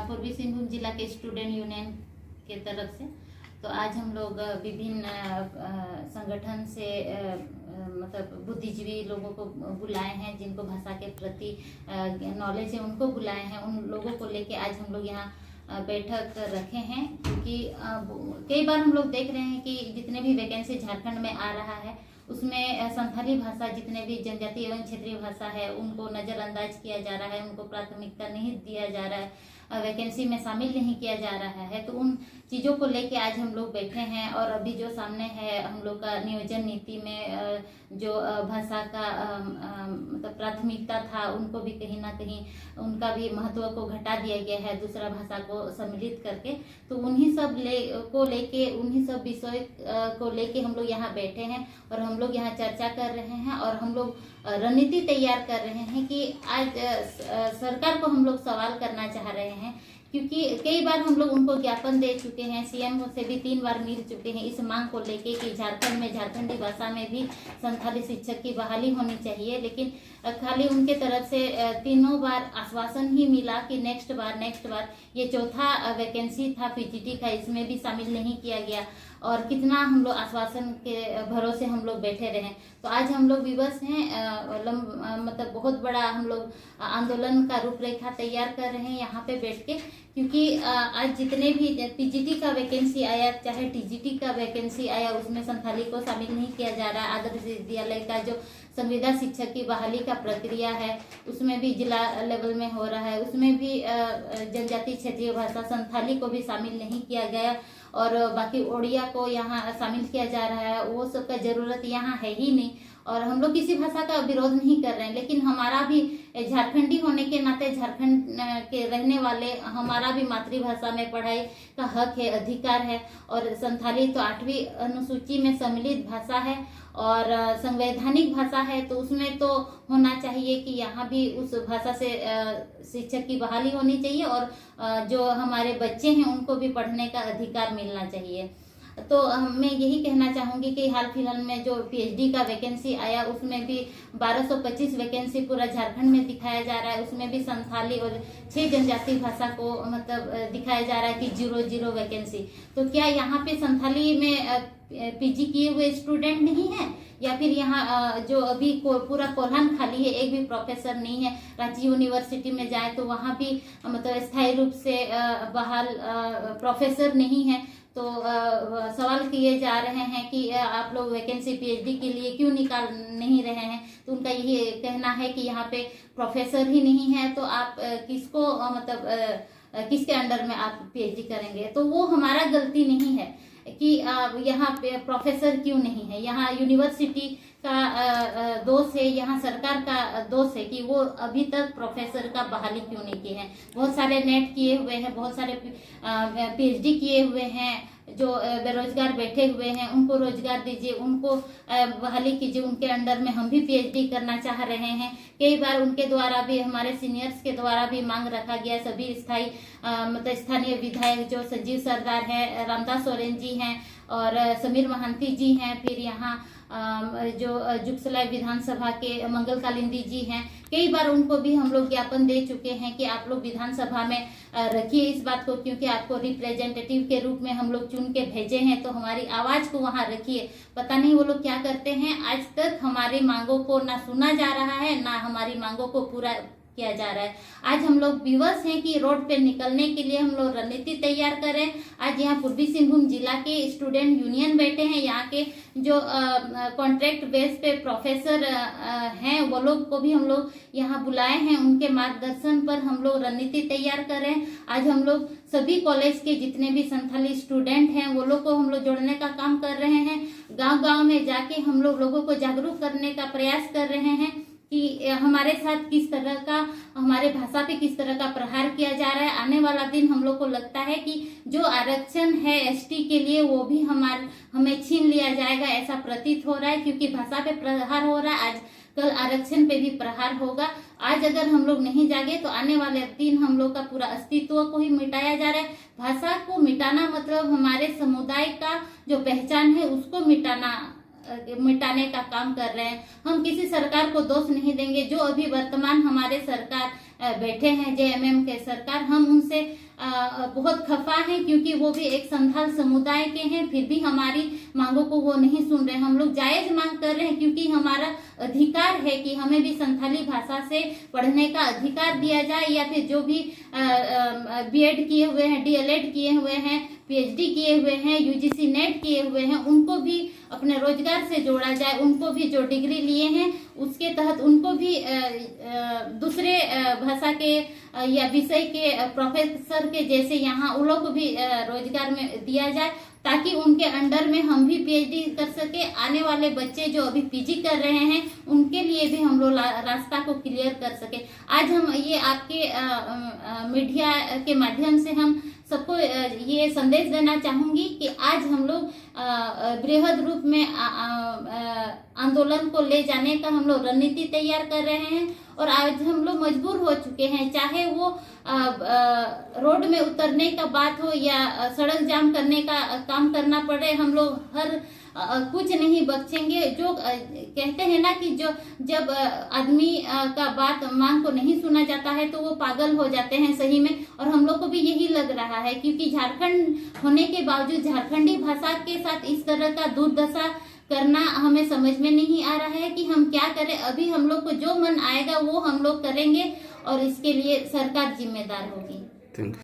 पूर्वी सिंहभूम जिला के स्टूडेंट यूनियन के तरफ से। तो आज हम लोग विभिन्न संगठन से मतलब बुद्धिजीवी लोगों को बुलाए हैं, जिनको भाषा के प्रति नॉलेज है उनको बुलाए हैं। उन लोगों को लेके आज हम लोग यहाँ बैठक रखे हैं, क्योंकि कई बार हम लोग देख रहे हैं कि जितने भी वैकेंसी झारखंड में आ रहा है उसमें संथाली भाषा, जितने भी जनजातीय एवं क्षेत्रीय भाषा है उनको नज़रअंदाज किया जा रहा है, उनको प्राथमिकता नहीं दिया जा रहा है, वैकेंसी में शामिल नहीं किया जा रहा है। तो उन चीज़ों को लेके आज हम लोग बैठे हैं। और अभी जो सामने है हम लोग का नियोजन नीति में जो भाषा का मतलब प्राथमिकता था, उनको भी कहीं ना कहीं उनका भी महत्व को घटा दिया गया है दूसरा भाषा को सम्मिलित करके। तो उन्हीं सब उन्हीं सब विषय को लेके हम लोग यहाँ बैठे हैं और हम लोग यहाँ चर्चा कर रहे हैं और हम लोग रणनीति तैयार कर रहे हैं कि आज सरकार को हम लोग सवाल करना चाह रहे हैं, क्योंकि कई बार हम लोग उनको ज्ञापन दे चुके हैं, सीएम से भी 3 बार मिल चुके हैं इस मांग को लेके कि झारखंड में झारखंडी भाषा में भी संथाली शिक्षक की बहाली होनी चाहिए। लेकिन खाली उनके तरफ से 3 बार आश्वासन ही मिला कि नेक्स्ट बार। ये चौथा वैकेंसी था पीजीटी का, इसमें भी शामिल नहीं किया गया। और कितना हम लोग आश्वासन के भरोसे हम लोग बैठे रहे। तो आज हम लोग विवश हैं, मतलब बहुत बड़ा हम लोग आंदोलन का रूपरेखा तैयार कर रहे हैं यहाँ पे बैठ के, क्योंकि आज जितने भी पीजीटी का वैकेंसी आया, चाहे टीजीटी का वैकेंसी आया, उसमें संथाली को शामिल नहीं किया जा रहा है। आदर्श विद्यालय का जो संविदा शिक्षक की बहाली का प्रक्रिया है उसमें भी जिला लेवल में हो रहा है, उसमें भी जनजातीय क्षेत्रीय भाषा संथाली को भी शामिल नहीं किया गया। और बाकी ओडिया को यहाँ शामिल किया जा रहा है, वो सब का जरूरत यहाँ है ही नहीं। और हम लोग किसी भाषा का विरोध नहीं कर रहे हैं, लेकिन हमारा भी झारखंडी होने के नाते, झारखंड के रहने वाले, हमारा भी मातृभाषा में पढ़ाई का हक है, अधिकार है। और संथाली तो 8वीं अनुसूची में सम्मिलित भाषा है और संवैधानिक भाषा है, तो उसमें तो होना चाहिए कि यहाँ भी उस भाषा से शिक्षक की बहाली होनी चाहिए और जो हमारे बच्चे हैं उनको भी पढ़ने का अधिकार मिलना चाहिए। तो मैं यही कहना चाहूँगी कि हाल फिलहाल में जो पीएचडी का वैकेंसी आया उसमें भी 1225 वैकेंसी पूरा झारखंड में दिखाया जा रहा है, उसमें भी संथाली और 6 जनजातीय भाषा को मतलब दिखाया जा रहा है कि 0 वैकेंसी। तो क्या यहाँ पे संथाली में पीजी किए हुए स्टूडेंट नहीं है, या फिर यहाँ जो अभी पूरा कोल्हान खाली है, एक भी प्रोफेसर नहीं है। रांची यूनिवर्सिटी में जाए तो वहाँ भी मतलब स्थायी रूप से बहाल प्रोफेसर नहीं है। तो सवाल किए जा रहे हैं कि आप लोग वैकेंसी पीएचडी के लिए क्यों निकाल नहीं रहे हैं। तो उनका यही कहना है कि यहाँ पे प्रोफेसर ही नहीं है, तो आप किसको मतलब किसके अंडर में आप पीएचडी करेंगे। तो वो हमारा गलती नहीं है कि यहाँ पे प्रोफेसर क्यों नहीं है। यहाँ यूनिवर्सिटी का दोष है, यहाँ सरकार का दोष है कि वो अभी तक प्रोफेसर का बहाली क्यों नहीं की है। बहुत सारे नेट किए हुए हैं, बहुत सारे पीएचडी किए हुए हैं, जो बेरोजगार बैठे हुए हैं उनको रोजगार दीजिए, उनको बहाली कीजिए। उनके अंडर में हम भी पीएचडी करना चाह रहे हैं। कई बार उनके द्वारा भी, हमारे सीनियर्स के द्वारा भी मांग रखा गया। सभी मतलब स्थानीय विधायक जो संजीव सरदार है, रामदास सोरेन जी हैं और समीर महांती जी हैं, फिर यहाँ जो जुगसलाई विधानसभा के मंगल कालिंदी जी हैं, कई बार उनको भी हम लोग ज्ञापन दे चुके हैं कि आप लोग विधानसभा में रखिए इस बात को, क्योंकि आपको रिप्रेजेंटेटिव के रूप में हम लोग चुन के भेजे हैं, तो हमारी आवाज को वहां रखिए। पता नहीं वो लोग क्या करते हैं। आज तक हमारी मांगों को ना सुना जा रहा है, ना हमारी मांगों को पूरा किया जा रहा है। आज हम लोग विवश हैं कि रोड पे निकलने के लिए हम लोग रणनीति तैयार करें। आज यहाँ पूर्वी सिंहभूम जिला के स्टूडेंट यूनियन बैठे हैं, यहाँ के जो कॉन्ट्रैक्ट बेस पे प्रोफेसर हैं वो लोग को भी हम लोग यहाँ बुलाए हैं। उनके मार्गदर्शन पर हम लोग रणनीति तैयार कर रहे हैं। आज हम लोग सभी कॉलेज के जितने भी संथाली स्टूडेंट हैं वो लोग को हम लोग जोड़ने का काम कर रहे हैं। गांव-गांव में जाके हम लोग लोगों को जागरूक करने का प्रयास कर रहे हैं कि हमारे साथ किस तरह का, हमारे भाषा पे किस तरह का प्रहार किया जा रहा है। आने वाला दिन हम लोग को लगता है कि जो आरक्षण है एसटी के लिए वो भी हमें छीन लिया जाएगा, ऐसा प्रतीत हो रहा है, क्योंकि भाषा पे प्रहार हो रहा है। आज कल आरक्षण पे भी प्रहार होगा। आज अगर हम लोग नहीं जागे तो आने वाले दिन हम लोग का पूरा अस्तित्व को ही मिटाया जा रहा है। भाषा को मिटाना मतलब हमारे समुदाय का जो पहचान है उसको मिटाने का काम कर रहे हैं। हम किसी सरकार को दोष नहीं देंगे। जो अभी वर्तमान हमारे सरकार बैठे हैं जेएमएम के सरकार, हम उनसे बहुत खफा हैं, क्योंकि वो भी एक संथाल समुदाय के हैं, फिर भी हमारी मांगों को वो नहीं सुन रहे। हम लोग जायज मांग कर रहे हैं, क्योंकि हमारा अधिकार है कि हमें भी संथाली भाषा से पढ़ने का अधिकार दिया जाए, या फिर जो भी बीएड किए हुए हैं, डीएलएड किए हुए हैं, पीएचडी किए हुए हैं, यूजीसी नेट किए हुए हैं, उनको भी अपने रोजगार से जोड़ा जाए। उनको भी जो डिग्री लिए हैं उसके तहत उनको भी दूसरे भाषा के या विषय के प्रोफेसर के जैसे यहाँ उन लोग को भी रोजगार में दिया जाए, ताकि उनके अंडर में हम भी पीएचडी कर सके। आने वाले बच्चे जो अभी पीजी कर रहे हैं उनके लिए भी हम लोग रास्ता को क्लियर कर सके। आज हम ये आपके मीडिया के माध्यम से हम सबको ये संदेश देना चाहूंगी कि आज हम लोग बृहद रूप में आंदोलन को ले जाने का हम लोग रणनीति तैयार कर रहे हैं, और आज हम लोग मजबूर हो चुके हैं। चाहे वो रोड में उतरने का बात हो या सड़क जाम करने का काम करना पड़े, हम लोग हर कुछ नहीं बख्शेंगे। जो कहते हैं ना कि जो जब आदमी का बात मांग को नहीं सुना जाता है तो वो पागल हो जाते हैं सही में, और हम लोग को भी यही लग रहा है, क्योंकि झारखंड होने के बावजूद झारखंडी भाषा के साथ इस तरह का दुर्दशा करना हमें समझ में नहीं आ रहा है कि हम क्या करें। अभी हम लोग को जो मन आएगा वो हम लोग करेंगे, और इसके लिए सरकार जिम्मेदार होगी।